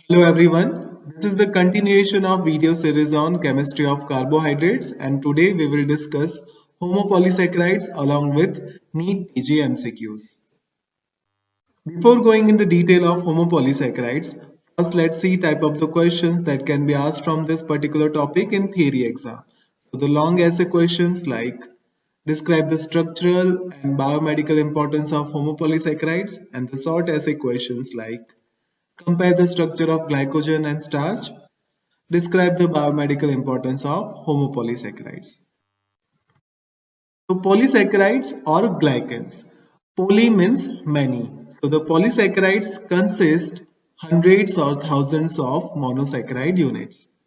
Hello everyone, this is the continuation of video series on chemistry of carbohydrates and today we will discuss homopolysaccharides along with NEET PG MCQs. Before going in the detail of homopolysaccharides, first let's see type of the questions that can be asked from this particular topic in theory exam. So the long essay questions like describe the structural and biomedical importance of homopolysaccharides and the short essay questions like compare the structure of glycogen and starch. Describe the biomedical importance of homopolysaccharides. So polysaccharides or glycans. Poly means many. So the polysaccharides consist hundreds or thousands of monosaccharide units.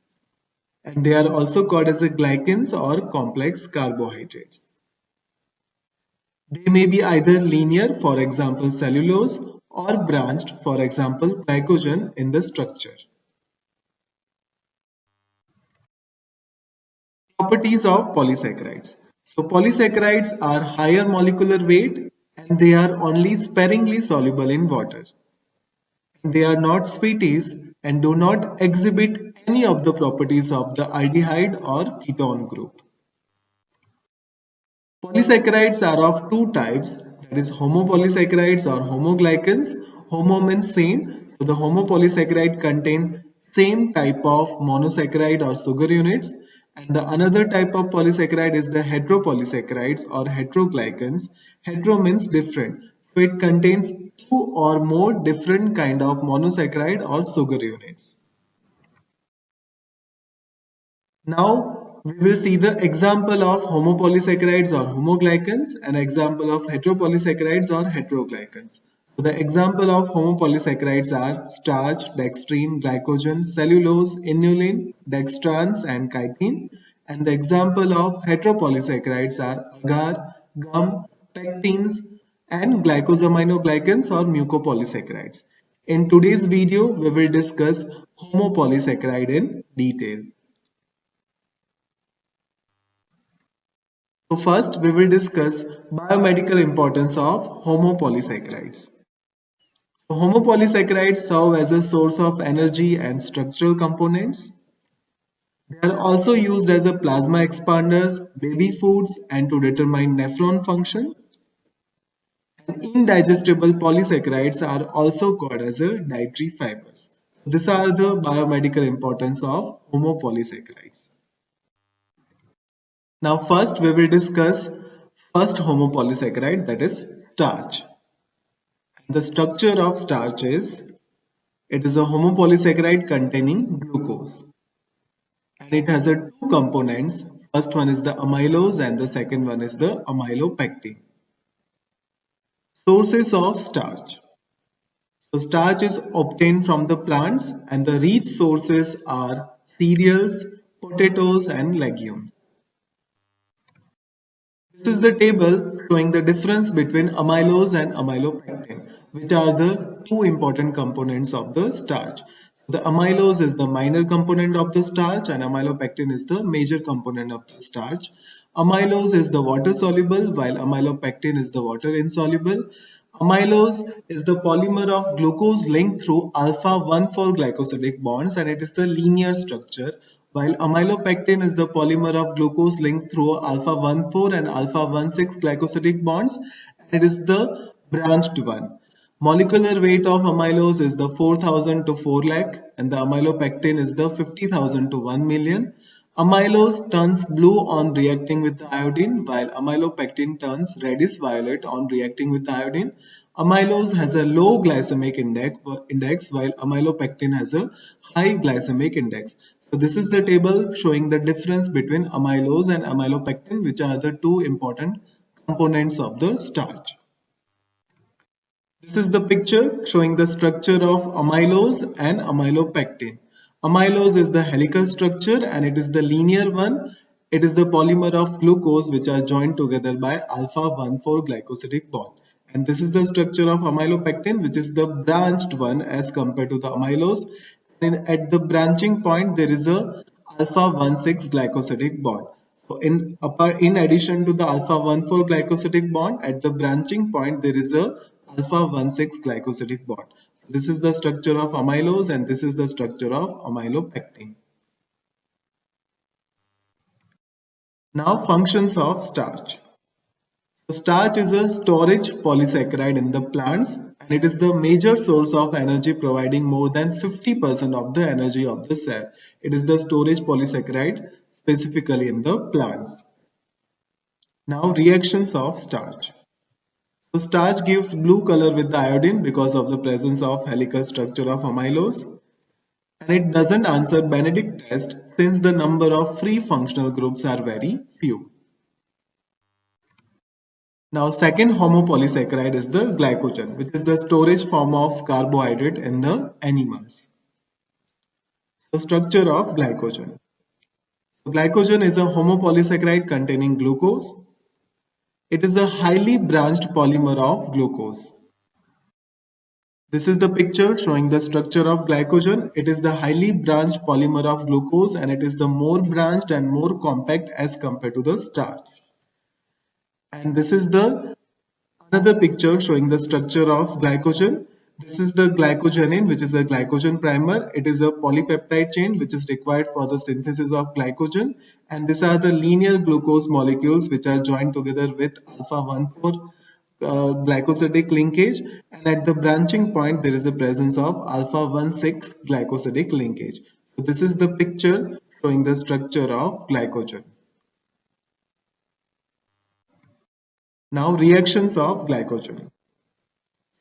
And they are also called as a glycans or complex carbohydrates. They may be either linear, for example cellulose, or branched, for example glycogen in the structure. Properties of polysaccharides. So polysaccharides are higher molecular weight and they are only sparingly soluble in water. They are not sweeties and do not exhibit any of the properties of the aldehyde or ketone group. Polysaccharides are of two types, that is homopolysaccharides or homoglycans. Homo means same, so the homopolysaccharide contain same type of monosaccharide or sugar units, and the another type of polysaccharide is the heteropolysaccharides or heteroglycans. Hetero means different, so it contains two or more different kind of monosaccharide or sugar units. Now we will see the example of homopolysaccharides or homoglycans and example of heteropolysaccharides or heteroglycans. So the example of homopolysaccharides are starch, dextrine, glycogen, cellulose, inulin, dextrans and chitin. And the example of heteropolysaccharides are agar, gum, pectins and glycosaminoglycans or mucopolysaccharides. In today's video, we will discuss homopolysaccharide in detail. So first we will discuss biomedical importance of homopolysaccharides. So homopolysaccharides serve as a source of energy and structural components. They are also used as a plasma expanders, baby foods and to determine nephron function. And indigestible polysaccharides are also called as a dietary fibers. These are the biomedical importance of homopolysaccharides. Now first we will discuss first homopolysaccharide, that is starch. The structure of starch is it is a homopolysaccharide containing glucose and it has a two components. First one is the amylose and the second one is the amylopectin. Sources of starch. So starch is obtained from the plants and the rich sources are cereals, potatoes and legumes. This is the table showing the difference between amylose and amylopectin, which are the two important components of the starch. The amylose is the minor component of the starch and amylopectin is the major component of the starch. Amylose is the water soluble while amylopectin is the water insoluble. Amylose is the polymer of glucose linked through alpha 1,4 glycosidic bonds and it is the linear structure, while amylopectin is the polymer of glucose linked through alpha 1,4 and alpha 1,6 glycosidic bonds and it is the branched one. Molecular weight of amylose is the 4,000 to 4 lakh and the amylopectin is the 50,000 to 1 million. Amylose turns blue on reacting with the iodine while amylopectin turns reddish violet on reacting with the iodine. Amylose has a low glycemic index while amylopectin has a high glycemic index. So this is the table showing the difference between amylose and amylopectin, which are the two important components of the starch. This is the picture showing the structure of amylose and amylopectin. Amylose is the helical structure and it is the linear one. It is the polymer of glucose which are joined together by alpha 1,4 glycosidic bond. And this is the structure of amylopectin, which is the branched one as compared to the amylose. And at the branching point there is a alpha 1,6 glycosidic bond. So in addition to the alpha 1,4 glycosidic bond, at the branching point there is a alpha 1,6 glycosidic bond. This is the structure of amylose and this is the structure of amylopectin. Now functions of starch. Starch is a storage polysaccharide in the plants and it is the major source of energy, providing more than 50% of the energy of the cell. It is the storage polysaccharide specifically in the plant. Now reactions of starch. So starch gives blue color with the iodine because of the presence of helical structure of amylose, and it doesn't answer Benedict test since the number of free functional groups are very few. Now second homopolysaccharide is the glycogen, which is the storage form of carbohydrate in the animals. The structure of glycogen. So glycogen is a homopolysaccharide containing glucose. It is a highly branched polymer of glucose. This is the picture showing the structure of glycogen. It is the highly branched polymer of glucose and it is the more branched and more compact as compared to the starch. And this is the another picture showing the structure of glycogen. This is the glycogenin, which is a glycogen primer. It is a polypeptide chain which is required for the synthesis of glycogen. And these are the linear glucose molecules which are joined together with alpha 1,4 glycosidic linkage, and at the branching point there is a presence of alpha 1,6 glycosidic linkage. So this is the picture showing the structure of glycogen. Now reactions of glycogen.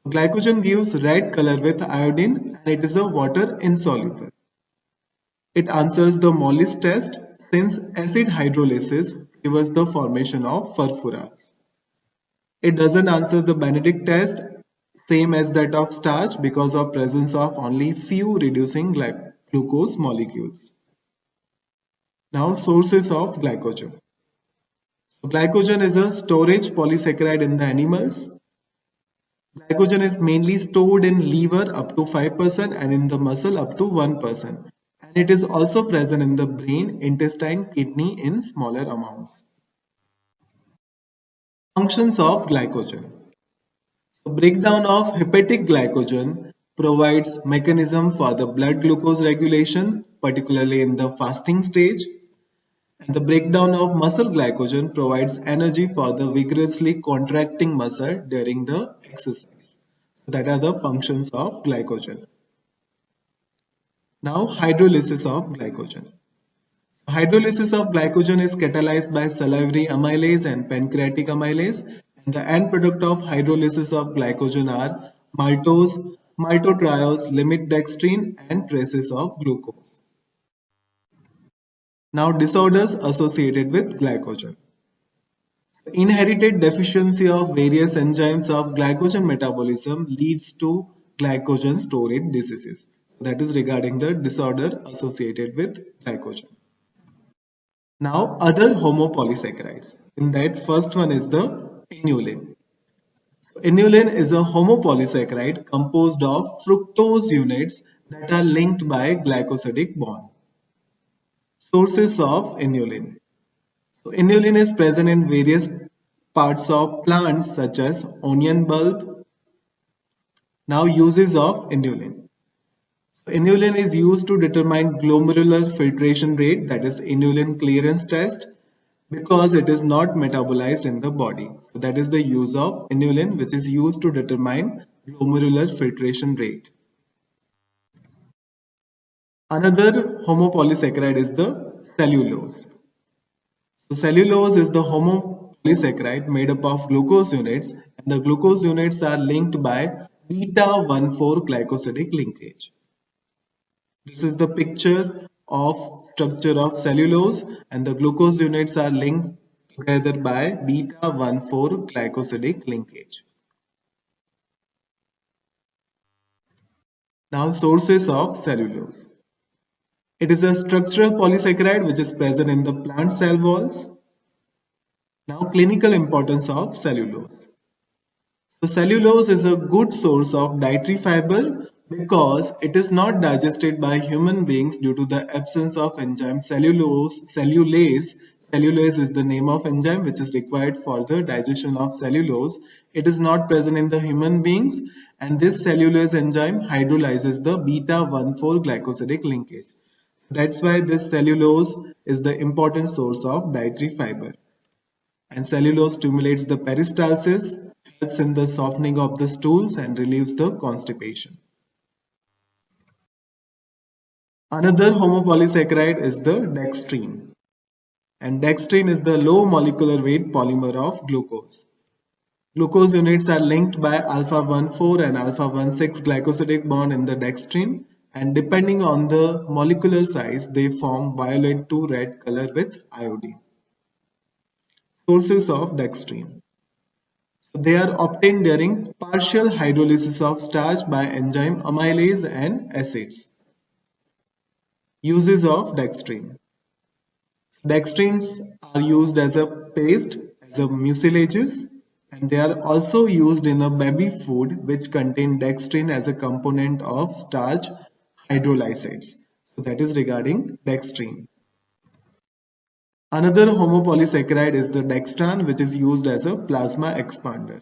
Glycogen gives red color with iodine and it is a water insoluble. It answers the Mollis test since acid hydrolysis favors the formation of furfuras. It doesn't answer the Benedict test, same as that of starch, because of presence of only few reducing glucose molecules. Now sources of glycogen. So glycogen is a storage polysaccharide in the animals. Glycogen is mainly stored in liver up to 5% and in the muscle up to 1%. And it is also present in the brain, intestine, kidney in smaller amounts. Functions of glycogen. The breakdown of hepatic glycogen provides mechanism for the blood glucose regulation, particularly in the fasting stage. And the breakdown of muscle glycogen provides energy for the vigorously contracting muscle during the exercise. That are the functions of glycogen. Now hydrolysis of glycogen. Hydrolysis of glycogen is catalyzed by salivary amylase and pancreatic amylase, and the end product of hydrolysis of glycogen are maltose, maltotriose, limit dextrine, and traces of glucose. Now disorders associated with glycogen. Inherited deficiency of various enzymes of glycogen metabolism leads to glycogen storage diseases. That is regarding the disorder associated with glycogen. Now other homopolysaccharides. In that first one is the inulin. Inulin is a homopolysaccharide composed of fructose units that are linked by glycosidic bond. Sources of inulin. So inulin is present in various parts of plants such as onion bulb. Now uses of inulin. So inulin is used to determine glomerular filtration rate, that is inulin clearance test, because it is not metabolized in the body. So that is the use of inulin, which is used to determine glomerular filtration rate. Another homopolysaccharide is the cellulose. So cellulose is the homopolysaccharide made up of glucose units, and the glucose units are linked by beta 1,4 glycosidic linkage. This is the picture of structure of cellulose, and the glucose units are linked together by beta 1,4 glycosidic linkage. Now sources of cellulose. It is a structural polysaccharide which is present in the plant cell walls. Now clinical importance of cellulose. So cellulose is a good source of dietary fiber because it is not digested by human beings due to the absence of enzyme cellulase. Cellulase is the name of enzyme which is required for the digestion of cellulose. It is not present in the human beings, and this cellulose enzyme hydrolyzes the beta-1,4 glycosidic linkage. That's why this cellulose is the important source of dietary fiber. And cellulose stimulates the peristalsis, helps in the softening of the stools, and relieves the constipation. Another homopolysaccharide is the dextrine. And dextrine is the low molecular weight polymer of glucose. Glucose units are linked by alpha-1,4 and alpha-1,6 glycosidic bond in the dextrine, and depending on the molecular size, they form violet to red color with iodine. Sources of dextrine. They are obtained during partial hydrolysis of starch by enzyme amylase and acids. Uses of dextrine. Dextrines are used as a paste, as a mucilages, and they are also used in a baby food which contain dextrine as a component of starch hydrolysates. So that is regarding dextrine. Another homopolysaccharide is the dextran, which is used as a plasma expander.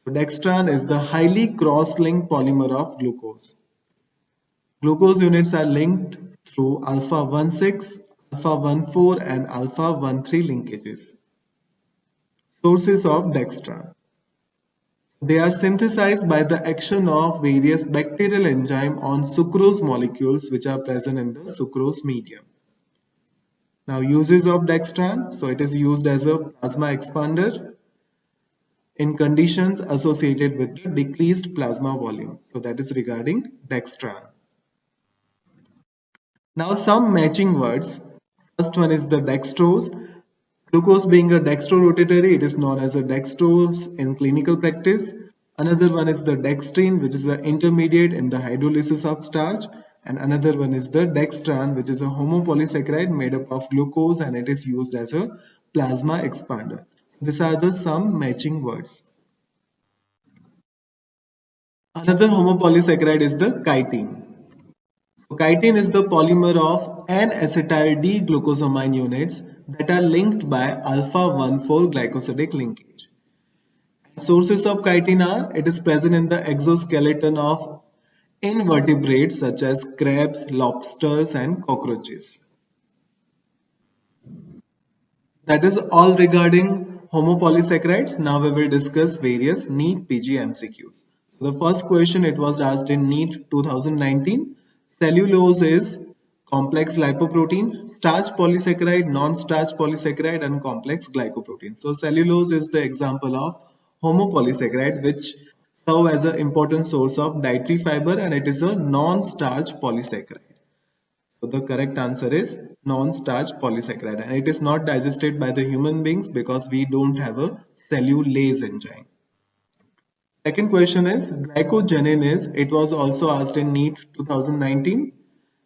So dextran is the highly cross-linked polymer of glucose. Glucose units are linked through alpha-1,6, alpha-1,4 and alpha-1,3 linkages. Sources of dextran. They are synthesized by the action of various bacterial enzymes on sucrose molecules which are present in the sucrose medium. Now uses of dextran. So it is used as a plasma expander in conditions associated with the decreased plasma volume. So that is regarding dextran. Now some matching words. First one is the dextrose. Glucose being a dextrorotatory, it is known as a dextrose in clinical practice. Another one is the dextrine, which is an intermediate in the hydrolysis of starch. And another one is the dextran, which is a homopolysaccharide made up of glucose, and it is used as a plasma expander. These are the some matching words. Another homopolysaccharide is the chitin. Chitin is the polymer of N-acetyl D-glucosamine units that are linked by alpha-1,4 glycosidic linkage. Sources of chitin are, it is present in the exoskeleton of invertebrates such as crabs, lobsters and cockroaches. That is all regarding homopolysaccharides. Now we will discuss various NEET PG MCQs. The first question, it was asked in NEET 2019. Cellulose is complex lipoprotein, starch polysaccharide, non-starch polysaccharide and complex glycoprotein. So cellulose is the example of homopolysaccharide which serve as an important source of dietary fiber, and it is a non-starch polysaccharide. So the correct answer is non-starch polysaccharide, and it is not digested by the human beings because we don't have a cellulase enzyme. Second question is glycogenin is, it was also asked in NEET 2019,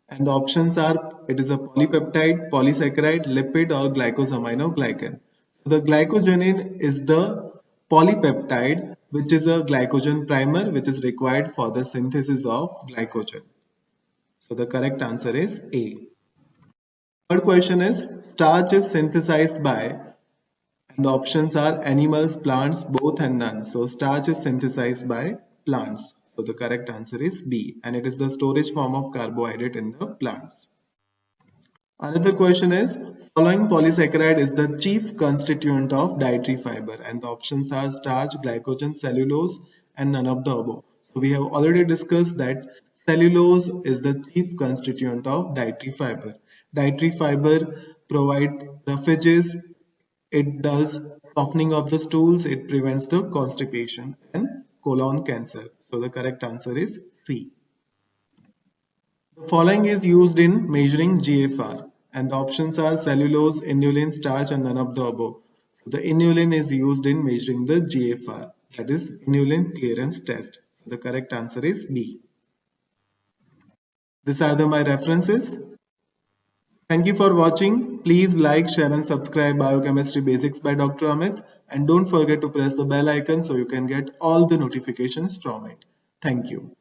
and the options are, it is a polypeptide, polysaccharide, lipid or glycosaminoglycan. The glycogenin is the polypeptide which is a glycogen primer which is required for the synthesis of glycogen. So the correct answer is A. Third question is starch is synthesized by, and the options are animals, plants, both and none. So starch is synthesized by plants. So the correct answer is B, and it is the storage form of carbohydrate in the plants. Another question is following polysaccharide is the chief constituent of dietary fiber, and the options are starch, glycogen, cellulose and none of the above. So we have already discussed that cellulose is the chief constituent of dietary fiber. Dietary fiber provide roughages, it does softening of the stools, it prevents the constipation and colon cancer. So the correct answer is C. The following is used in measuring GFR, and the options are cellulose, inulin, starch and none of the above. So the inulin is used in measuring the GFR, that is inulin clearance test. The correct answer is B. These are my references. Thank you for watching. Please like, share and subscribe Biochemistry Basics by Dr. Amit, and don't forget to press the bell icon so you can get all the notifications from it. Thank you.